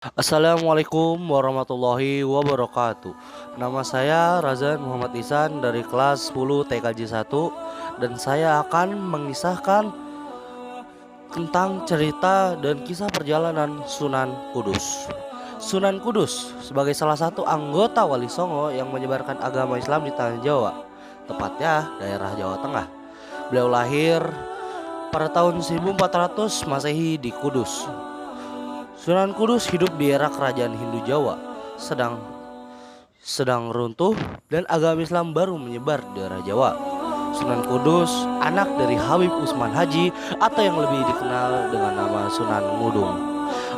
Assalamualaikum warahmatullahi wabarakatuh. Nama saya Razan Muhammad Ihsan dari kelas 10 TKJ 1 dan saya akan mengisahkan tentang cerita dan kisah perjalanan Sunan Kudus. Sunan Kudus sebagai salah satu anggota Wali Songo yang menyebarkan agama Islam di tanah Jawa, tepatnya daerah Jawa Tengah. Beliau lahir pada tahun 1400 Masehi di Kudus. Sunan Kudus hidup di era kerajaan Hindu Jawa sedang sedang runtuh dan agama Islam baru menyebar di daerah Jawa. Sunan Kudus anak dari Habib Usman Haji atau yang lebih dikenal dengan nama Sunan Ngudung.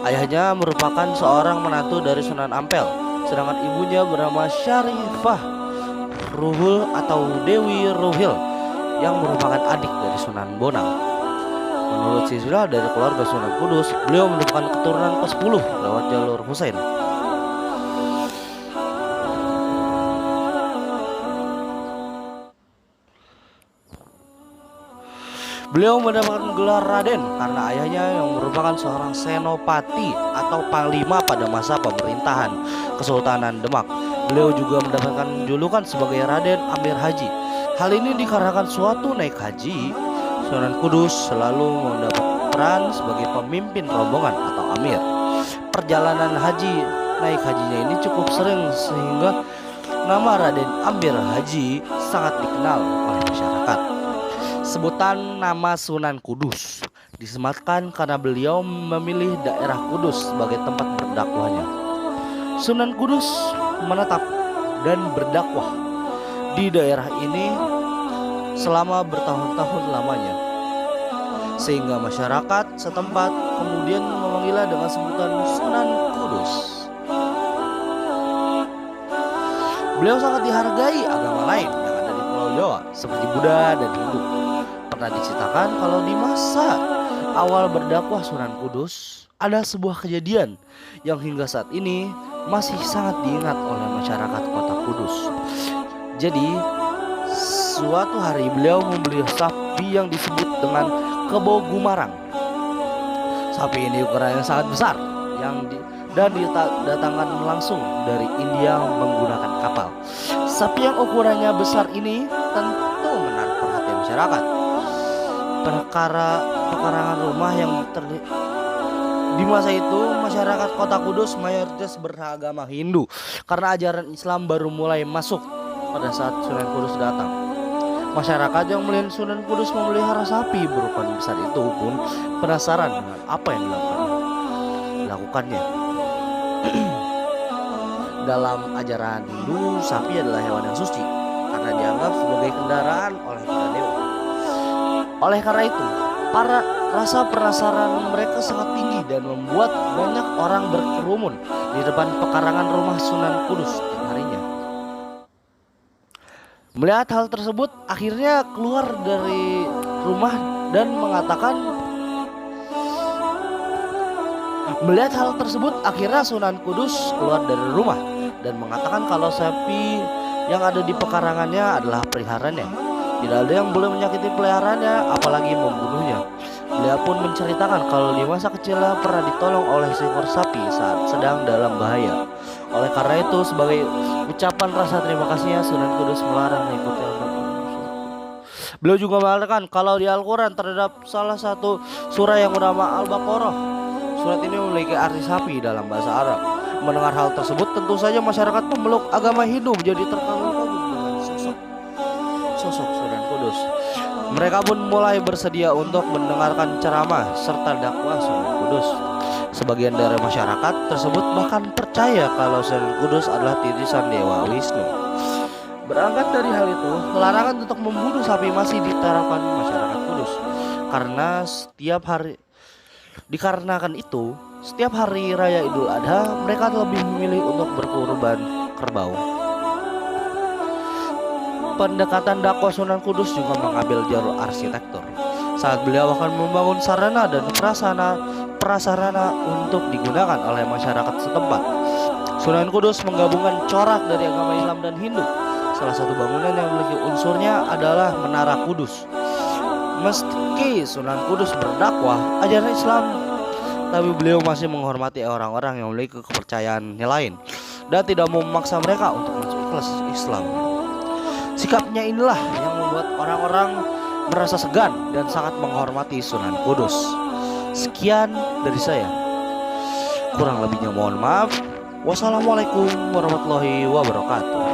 Ayahnya merupakan seorang menantu dari Sunan Ampel, sedangkan ibunya bernama Syarifah Ruhul atau Dewi Ruhil yang merupakan adik dari Sunan Bonang. Menurut siswa dari keluarga Sunan Kudus, beliau merupakan keturunan ke-10 lewat jalur Husain. Beliau mendapatkan gelar Raden karena ayahnya yang merupakan seorang senopati atau panglima pada masa pemerintahan Kesultanan Demak. Beliau juga mendapatkan julukan sebagai Raden Amir Haji. Hal ini dikarenakan suatu naik haji, Sunan Kudus selalu mendapat peran sebagai pemimpin rombongan atau amir. Perjalanan haji naik hajinya ini cukup sering sehingga nama Raden Amir Haji sangat dikenal oleh masyarakat. Sebutan nama Sunan Kudus disematkan karena beliau memilih daerah Kudus sebagai tempat berdakwahnya. Sunan Kudus menetap dan berdakwah di daerah ini selama bertahun-tahun lamanya, sehingga masyarakat setempat kemudian memanggilnya dengan sebutan Sunan Kudus. Beliau sangat dihargai agama lain yang ada di Pulau Jawa seperti Buddha dan Hindu. Pernah diceritakan kalau di masa awal berdakwah Sunan Kudus ada sebuah kejadian yang hingga saat ini masih sangat diingat oleh masyarakat kota Kudus. Jadi suatu hari beliau membeli sapi yang disebut dengan Kebo Gumarang. Sapi ini ukurannya sangat besar dan didatangkan langsung dari India menggunakan kapal. Sapi yang ukurannya besar ini tentu menarik perhatian masyarakat. Pekarangan rumah yang di masa itu masyarakat kota Kudus mayoritas beragama Hindu karena ajaran Islam baru mulai masuk pada saat Sunan Kudus datang. Masyarakat yang melihat Sunan Kudus memelihara sapi berukuran besar itu pun penasaran dengan apa yang dilakukannya. Dalam ajaran Hindu, sapi adalah hewan yang suci karena dianggap sebagai kendaraan oleh para dewa. Oleh karena itu, rasa penasaran mereka sangat tinggi dan membuat banyak orang berkerumun di depan pekarangan rumah Sunan Kudus setiap harinya. Melihat hal tersebut, akhirnya keluar dari rumah dan Melihat hal tersebut, akhirnya Sunan Kudus keluar dari rumah dan mengatakan kalau sapi yang ada di pekarangannya adalah peliharaannya. Tidak ada yang boleh menyakiti peliharaannya, apalagi membunuhnya. Beliau pun menceritakan kalau di masa kecilnya pernah ditolong oleh seekor sapi saat sedang dalam bahaya. Oleh karena itu, sebagai ucapan rasa terima kasihnya, Sunan Kudus melarang mengikuti agama. Beliau juga mengatakan kalau di Al-Quran terdapat salah satu surah yang bernama Al-Baqarah. Surat ini memiliki arti sapi dalam bahasa Arab. Mendengar hal tersebut, tentu saja masyarakat pemeluk agama Hindu menjadi terkagum-kagum dengan sosok Sunan Kudus. Mereka pun mulai bersedia untuk mendengarkan ceramah serta dakwah Sunan Kudus. Sebagian dari masyarakat tersebut bahkan percaya kalau Sunan Kudus adalah titisan Dewa Wisnu. Berangkat dari hal itu, larangan untuk membunuh sapi masih diterapkan masyarakat Kudus. Dikarenakan itu, setiap hari raya Idul Adha, mereka lebih memilih untuk berkurban kerbau. Pendekatan dakwah Sunan Kudus juga mengambil jalur arsitektur. Saat beliau akan membangun sarana dan prasarana untuk digunakan oleh masyarakat setempat, Sunan Kudus menggabungkan corak dari agama Islam dan Hindu. Salah satu bangunan yang memiliki unsurnya adalah Menara Kudus. Meski Sunan Kudus berdakwah, ajaran Islam tapi beliau masih menghormati orang-orang yang memiliki kepercayaan yang lain dan tidak mau memaksa mereka untuk masuk kelas Islam. Sikapnya inilah yang membuat orang-orang merasa segan dan sangat menghormati Sunan Kudus. Sekian dari saya. Kurang lebihnya mohon maaf. Wassalamualaikum warahmatullahi wabarakatuh.